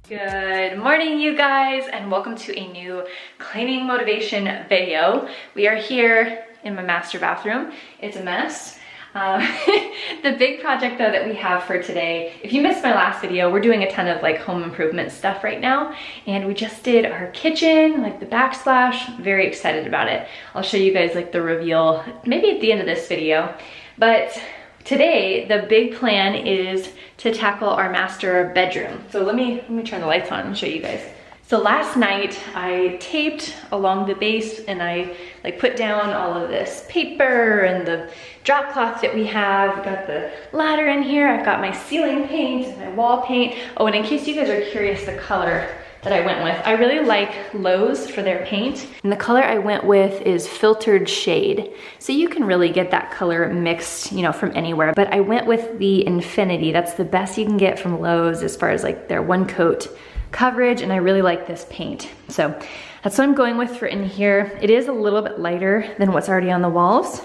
Good morning, you guys, and welcome to a new cleaning motivation video. We are here in my master bathroom. It's a mess. The big project though that we have for today, if you missed my last video, we're doing a ton of like home improvement stuff right now, and we just did our kitchen, like the backsplash. Very excited about it. I'll show you guys like the reveal maybe at the end of this video, but today the big plan is to tackle our master bedroom. So let me turn the lights on and show you guys. So last night I taped along the base and I like put down all of this paper and the drop cloth that we have. I've got the ladder in here. I've got my ceiling paint and my wall paint. Oh, and in case you guys are curious, the color that I went with, I really like Lowe's for their paint. And the color I went with is Filtered Shade. So you can really get that color mixed, you know, from anywhere. But I went with the Infinity. That's the best you can get from Lowe's as far as like their one coat coverage, and I really like this paint. So that's what I'm going with for in here. It is a little bit lighter than what's already on the walls,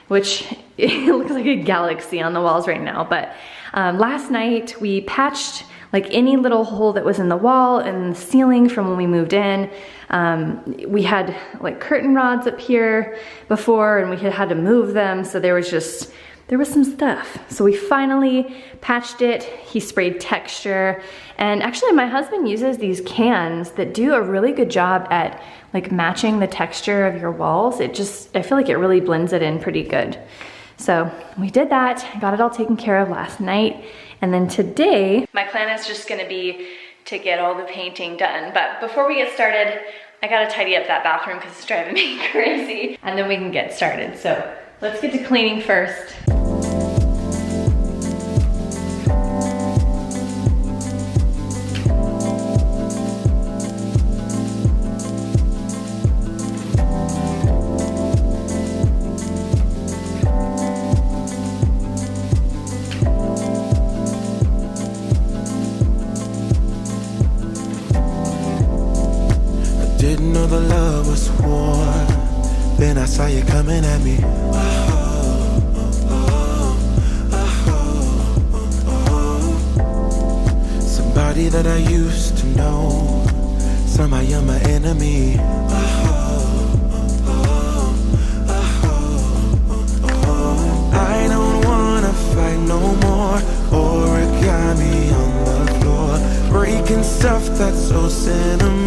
which it looks like a galaxy on the walls right now. But last night we patched like any little hole that was in the wall and the ceiling from when we moved in. We had like curtain rods up here before and we had to move them. So there was some stuff. So we finally patched it. He sprayed texture. And actually my husband uses these cans that do a really good job at like matching the texture of your walls. I feel like it really blends it in pretty good. So we did that, got it all taken care of last night. And then today, my plan is just gonna be to get all the painting done. But before we get started, I gotta tidy up that bathroom because it's driving me crazy. And then we can get started. So let's get to cleaning first. Didn't know the love was war. Then I saw you coming at me. Somebody that I used to know. Somehow you're my enemy. I don't wanna fight no more. Origami on the floor, breaking stuff that's so sentimental.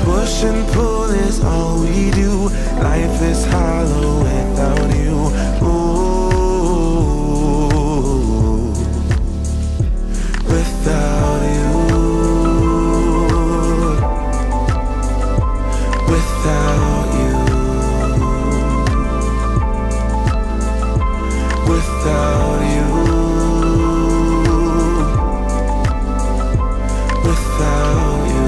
Push and pull is all we do. Life is hollow without you. Ooh, without you. Without you. Without you. Without you.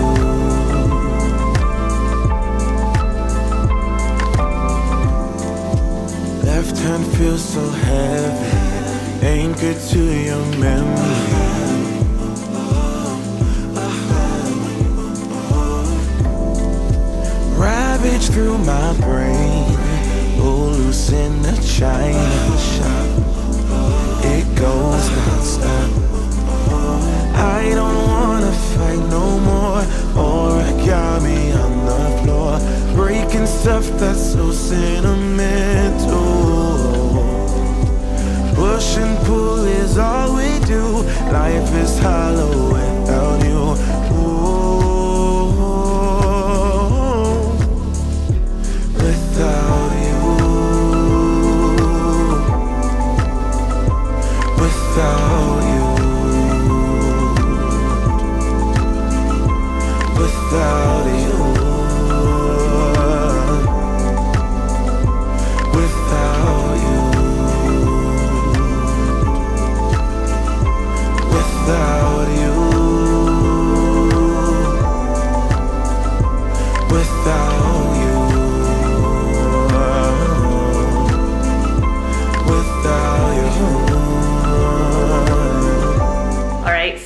Left hand feels so heavy, anchored to your memory. Ravage through my brain, oh, loose in the china shop. It goes non-stop. I don't wanna fight no more. Origami on the floor, breaking stuff that's so sentimental. Push and pull is all we do. Life is hollow without you. Ooh, without you. Without you. Without you. Without you. Without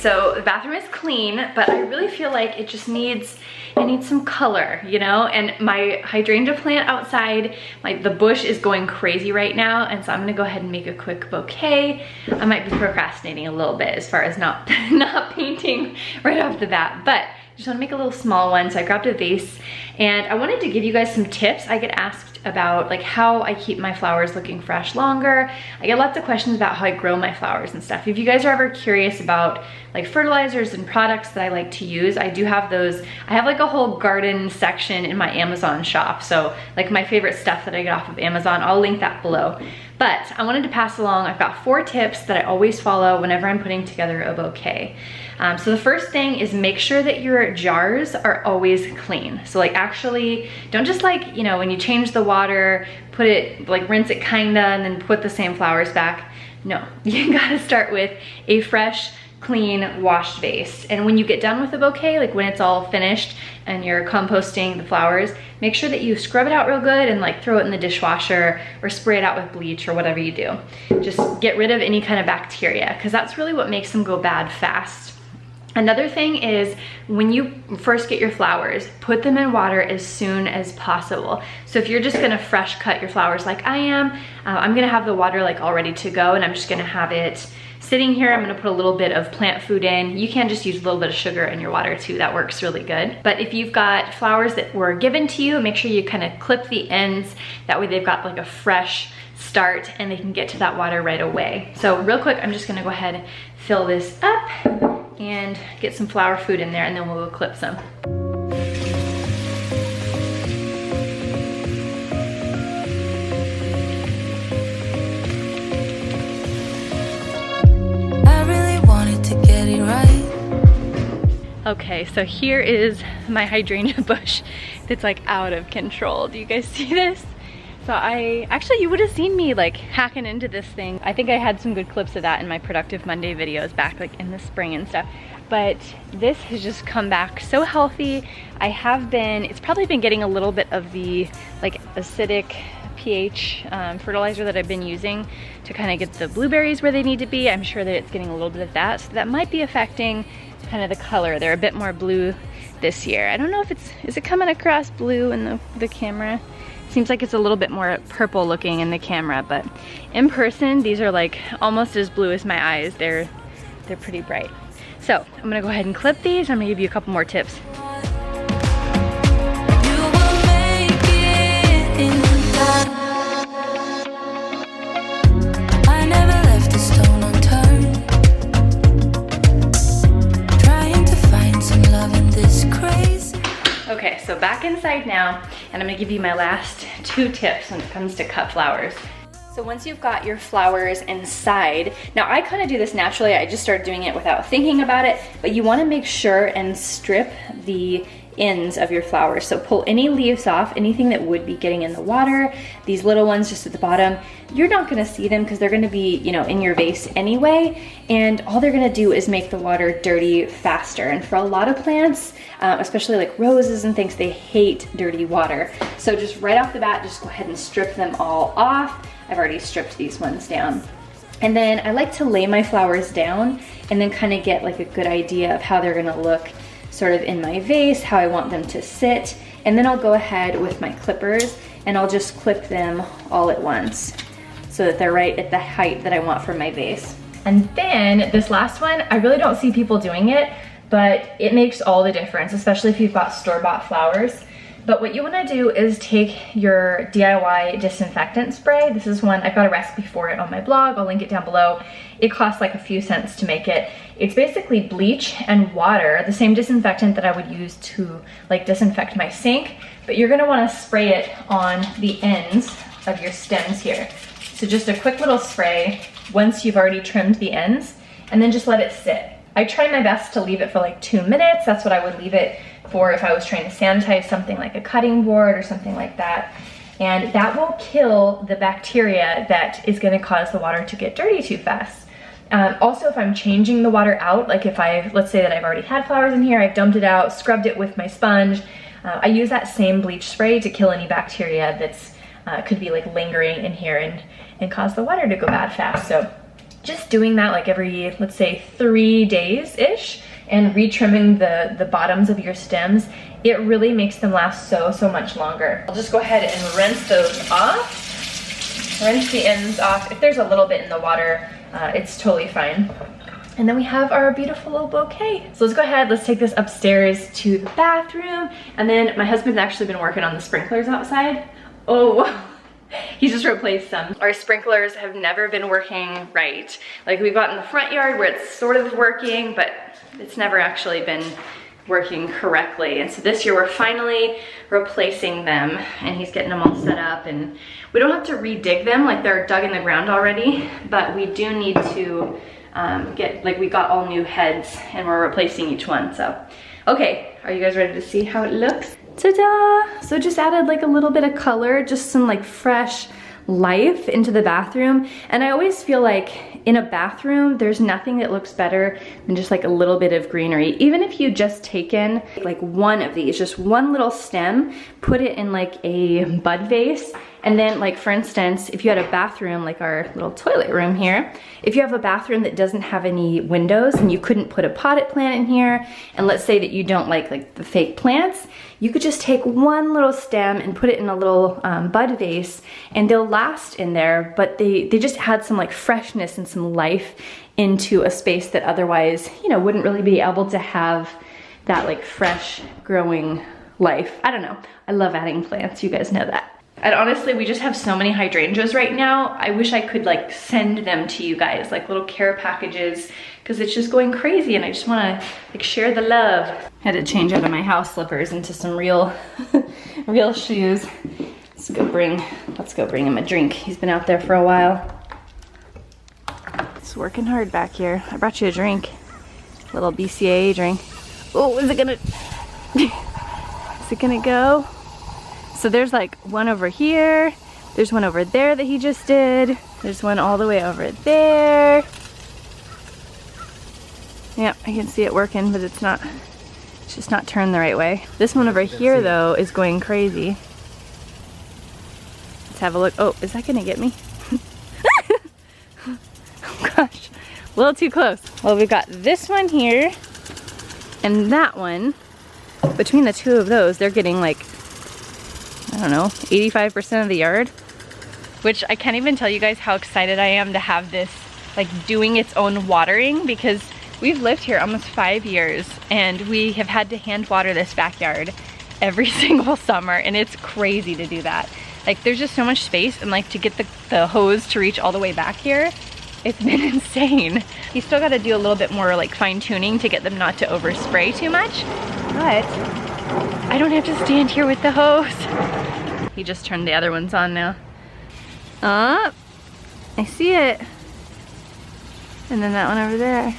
so the bathroom is clean, but I really feel like it just needs some color, you know? And my hydrangea plant outside, the bush is going crazy right now, and so I'm gonna go ahead and make a quick bouquet. I might be procrastinating a little bit as far as not painting right off the bat, but just wanna make a little small one. So I grabbed a vase, and I wanted to give you guys some tips. I get asked about like how I keep my flowers looking fresh longer. I get lots of questions about how I grow my flowers and stuff. If you guys are ever curious about like fertilizers and products that I like to use, I do have those. I have like a whole garden section in my Amazon shop. So like my favorite stuff that I get off of Amazon, I'll link that below. But I wanted to pass along, I've got 4 tips that I always follow whenever I'm putting together a bouquet. So the first thing is make sure that your jars are always clean. So like actually, don't just like, you know, when you change the water, put it, like rinse it kinda and then put the same flowers back. No, you gotta start with a fresh, clean, washed vase. And when you get done with the bouquet, like when it's all finished and you're composting the flowers, make sure that you scrub it out real good and like throw it in the dishwasher or spray it out with bleach or whatever you do. Just get rid of any kind of bacteria, because that's really what makes them go bad fast. Another thing is when you first get your flowers, put them in water as soon as possible. So if you're just gonna fresh cut your flowers like I am, I'm gonna have the water like all ready to go, and I'm just gonna have it sitting here. I'm gonna put a little bit of plant food in. You can just use a little bit of sugar in your water too. That works really good. But if you've got flowers that were given to you, make sure you kind of clip the ends. That way they've got like a fresh start and they can get to that water right away. So real quick, I'm just gonna go ahead and fill this up and get some flower food in there, and then we'll go clip some. Okay, so here is my hydrangea bush that's like out of control. Do you guys see this? So actually you would have seen me like hacking into this thing. I think I had some good clips of that in my Productive Monday videos back like in the spring and stuff. But this has just come back so healthy. It's probably been getting a little bit of the like acidic pH fertilizer that I've been using to kind of get the blueberries where they need to be. I'm sure that it's getting a little bit of that. So that might be affecting kind of the color. They're a bit more blue this year. I don't know if is it coming across blue in the camera? Seems like it's a little bit more purple looking in the camera, but in person, these are like almost as blue as my eyes. They're pretty bright. So I'm gonna go ahead and clip these. I'm gonna give you a couple more tips. Okay, so back inside now, and I'm gonna give you my last 2 tips when it comes to cut flowers. So once you've got your flowers inside, now I kind of do this naturally, I just started doing it without thinking about it, but you wanna make sure and strip the ends of your flowers. So pull any leaves off, anything that would be getting in the water, these little ones just at the bottom. You're not gonna see them because they're gonna be, you know, in your vase anyway, and all they're gonna do is make the water dirty faster. And for a lot of plants, especially like roses and things, they hate dirty water. So just right off the bat, just go ahead and strip them all off. I've already stripped these ones down. And then I like to lay my flowers down and then kind of get like a good idea of how they're gonna look sort of in my vase, how I want them to sit. And then I'll go ahead with my clippers and I'll just clip them all at once so that they're right at the height that I want for my vase. And then this last one, I really don't see people doing it, but it makes all the difference, especially if you've got store-bought flowers. But what you wanna do is take your DIY disinfectant spray. This is one, I've got a recipe for it on my blog. I'll link it down below. It costs like a few cents to make it. It's basically bleach and water, the same disinfectant that I would use to like disinfect my sink, but you're gonna wanna spray it on the ends of your stems here. So just a quick little spray once you've already trimmed the ends, and then just let it sit. I try my best to leave it for like 2 minutes. That's what I would leave it for if I was trying to sanitize something like a cutting board or something like that. And that will kill the bacteria that is gonna cause the water to get dirty too fast. Also, if I'm changing the water out, like if let's say that I've already had flowers in here, I've dumped it out, scrubbed it with my sponge, I use that same bleach spray to kill any bacteria that's could be like lingering in here and cause the water to go bad fast. So just doing that like every, let's say 3 days-ish, and retrimming the bottoms of your stems, it really makes them last so much longer. I'll just go ahead and rinse those off. Rinse the ends off. If there's a little bit in the water, it's totally fine. And then we have our beautiful little bouquet. So let's go ahead, let's take this upstairs to the bathroom. And then my husband's actually been working on the sprinklers outside. Oh, he just replaced some. Our sprinklers have never been working right. Like we've got in the front yard where it's sort of working, but it's never actually been working correctly. And so this year we're finally replacing them, and he's getting them all set up, and we don't have to redig them, like they're dug in the ground already, but we do need to we got all new heads and we're replacing each one. So, okay, are you guys ready to see how it looks? Ta-da! So just added like a little bit of color, just some like fresh life into the bathroom. And I always feel like in a bathroom, there's nothing that looks better than just like a little bit of greenery. Even if you just taken like one of these, just one little stem, put it in like a bud vase, and then like for instance, if you had a bathroom like our little toilet room here, if you have a bathroom that doesn't have any windows and you couldn't put a potted plant in here, and let's say that you don't like the fake plants, you could just take one little stem and put it in a little bud vase, and they'll last in there, but they just add some like freshness and some life into a space that otherwise, you know, wouldn't really be able to have that like fresh growing life. I don't know. I love adding plants, you guys know that. And honestly, we just have so many hydrangeas right now. I wish I could like send them to you guys, like little care packages, because it's just going crazy and I just want to like share the love. Had to change out of my house slippers into some real, real shoes. Let's go bring him a drink. He's been out there for a while. It's working hard back here. I brought you a drink, a little BCAA drink. Oh, is it gonna go? So there's like one over here, there's one over there that he just did, there's one all the way over there. Yep, I can see it working, but it's just not turned the right way. This one over here though is going crazy. Let's have a look. Oh, is that gonna get me? Oh gosh, a little too close. Well, we've got this one here and that one. Between the two of those, they're getting like, I don't know, 85% of the yard, which I can't even tell you guys how excited I am to have this like doing its own watering, because we've lived here almost 5 years and we have had to hand water this backyard every single summer, and it's crazy to do that. Like there's just so much space, and like to get the hose to reach all the way back here, it's been insane. You still got to do a little bit more like fine tuning to get them not to overspray too much, but I don't have to stand here with the hose. He just turned the other ones on now. Oh, I see it. And then that one over there.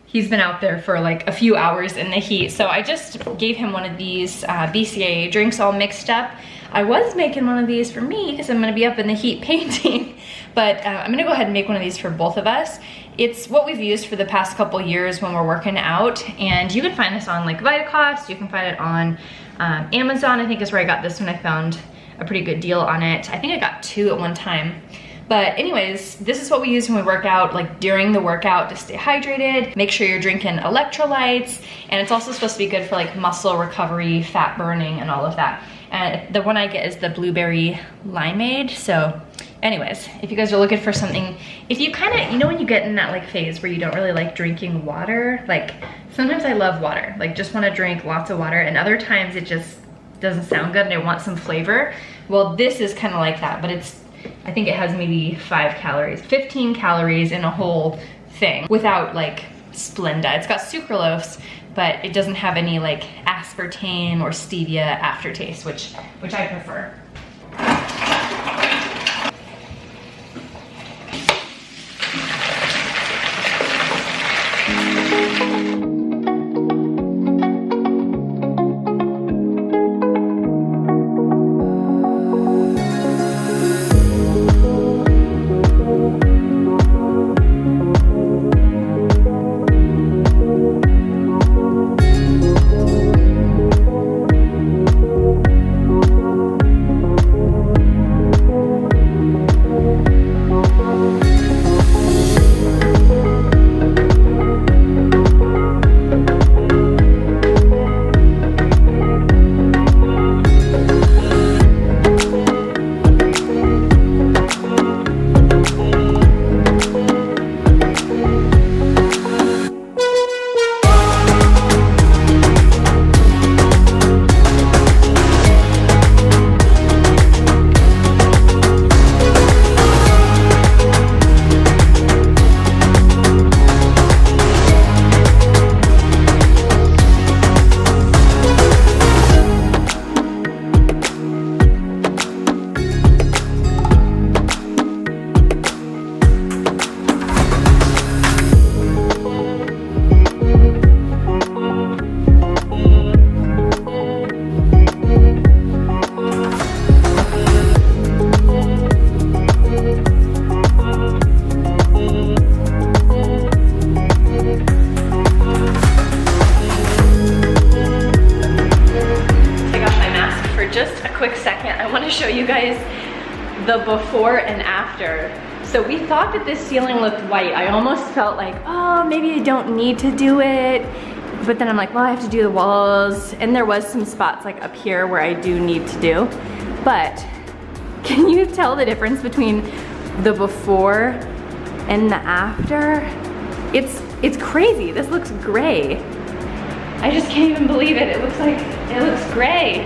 He's been out there for like a few hours in the heat, so I just gave him one of these BCAA drinks all mixed up. I was making one of these for me because I'm gonna be up in the heat painting, but I'm gonna go ahead and make one of these for both of us. It's what we've used for the past couple years when we're working out, and you can find this on like Vitacost, you can find it on Amazon, I think is where I got this one. I found a pretty good deal on it. I think I got 2 at one time. But anyways, this is what we use when we work out, like during the workout, to stay hydrated. Make sure you're drinking electrolytes, and it's also supposed to be good for like muscle recovery, fat burning, and all of that. And the one I get is the blueberry limeade. So anyways, if you guys are looking for something, if you kind of, you know when you get in that like phase where you don't really like drinking water, like sometimes I love water, like just want to drink lots of water, and other times it just doesn't sound good and I want some flavor. Well, this is kind of like that, but I think it has maybe 15 calories in a whole thing without like Splenda. It's got sucralose, but it doesn't have any like aspartame or stevia aftertaste, which I prefer. guys the before and after. So we thought that this ceiling looked white. I almost felt like, oh, maybe I don't need to do it. But then I'm like, well, I have to do the walls. And there was some spots like up here where I do need to do. But can you tell the difference between the before and the after? It's crazy. This looks gray. I just can't even believe it. It looks gray.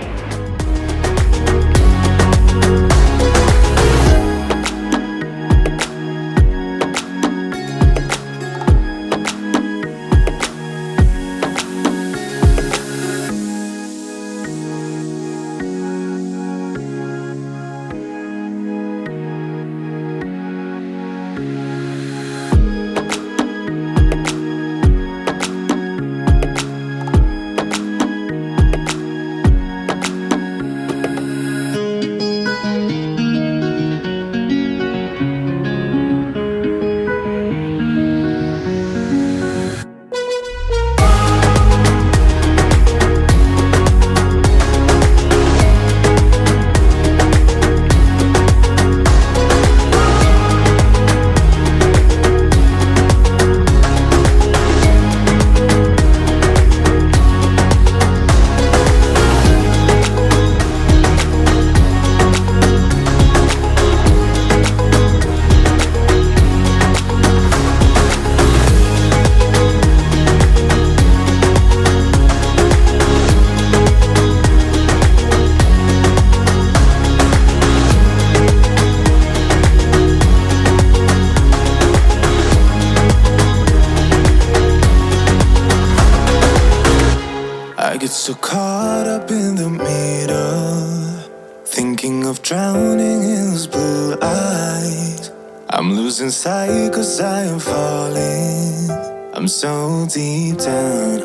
I get so caught up in the middle, thinking of drowning in those blue eyes. I'm losing sight 'cause I am falling. I'm so deep down,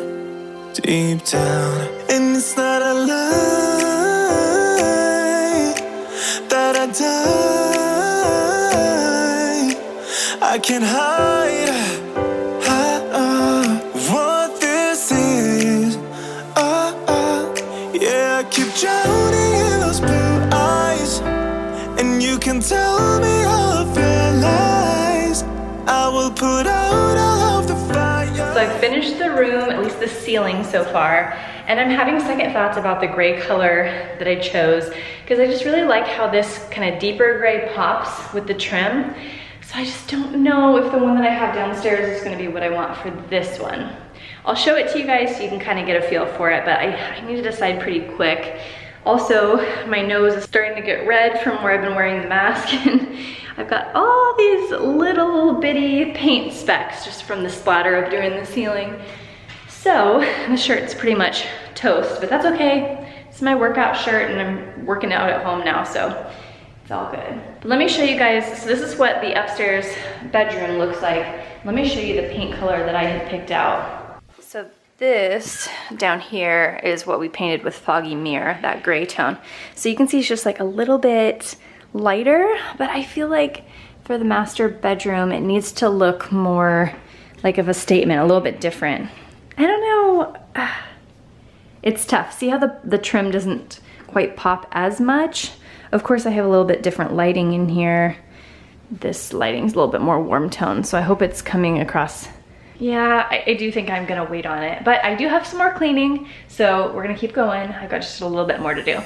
and it's not a lie that I die. I can't hide what this is. Yeah, I keep drowning in those blue eyes, and you can tell me all of your lies. I will put out all of the fire. So I've finished the room, at least the ceiling so far, and I'm having second thoughts about the gray color that I chose because I just really like how this kind of deeper gray pops with the trim. So I just don't know if the one that I have downstairs is going to be what I want for this one. I'll show it to you guys so you can kind of get a feel for it, but I need to decide pretty quick. Also, my nose is starting to get red from where I've been wearing the mask, and I've got all these little bitty paint specks just from the splatter of doing the ceiling. So the shirt's pretty much toast, but that's okay. It's my workout shirt and I'm working out at home now, so it's all good. But let me show you guys, so this is what the upstairs bedroom looks like. Let me show you the paint color that I had picked out. So this down here is what we painted with Foggy Mirror, that gray tone. So you can see it's just like a little bit lighter, but I feel like for the master bedroom, it needs to look more like of a statement, a little bit different. I don't know, it's tough. See how the trim doesn't quite pop as much? Of course, I have a little bit different lighting in here. This lighting's a little bit more warm tone, so I hope it's coming across. Yeah, I do think I'm gonna wait on it, but I do have some more cleaning, so we're gonna keep going. I've got just a little bit more to do.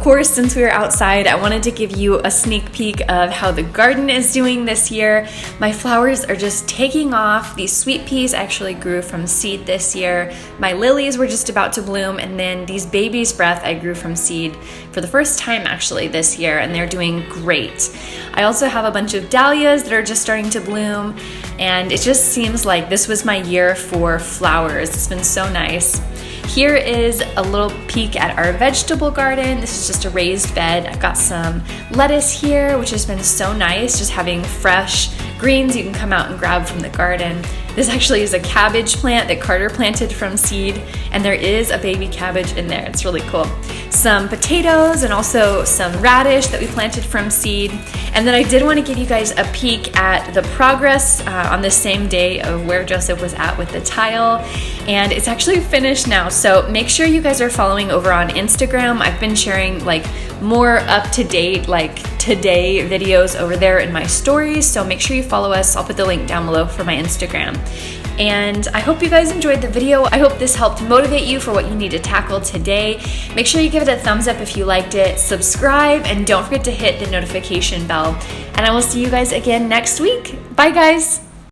course, since we were outside, I wanted to give you a sneak peek of how the garden is doing this year. My flowers are just taking off. These sweet peas actually grew from seed this year. My lilies were just about to bloom, and then these baby's breath I grew from seed for the first time actually this year, and they're doing great. I also have a bunch of dahlias that are just starting to bloom, and it just seems like this was my year for flowers. It's been so nice. Here is a little peek at our vegetable garden. This is just a raised bed. I've got some lettuce here, which has been so nice, just having fresh greens you can come out and grab from the garden. This actually is a cabbage plant that Carter planted from seed, and there is a baby cabbage in there. It's really cool. Some potatoes and also some radish that we planted from seed. And then I did want to give you guys a peek at the progress on the same day of where Joseph was at with the tile. And it's actually finished now. So make sure you guys are following over on Instagram. I've been sharing like more up-to-date, like today videos over there in my stories. So make sure you follow us. I'll put the link down below for my Instagram. And I hope you guys enjoyed the video. I hope this helped motivate you for what you need to tackle today. Make sure you give it a thumbs up if you liked it, subscribe, and don't forget to hit the notification bell. And I will see you guys again next week. Bye guys.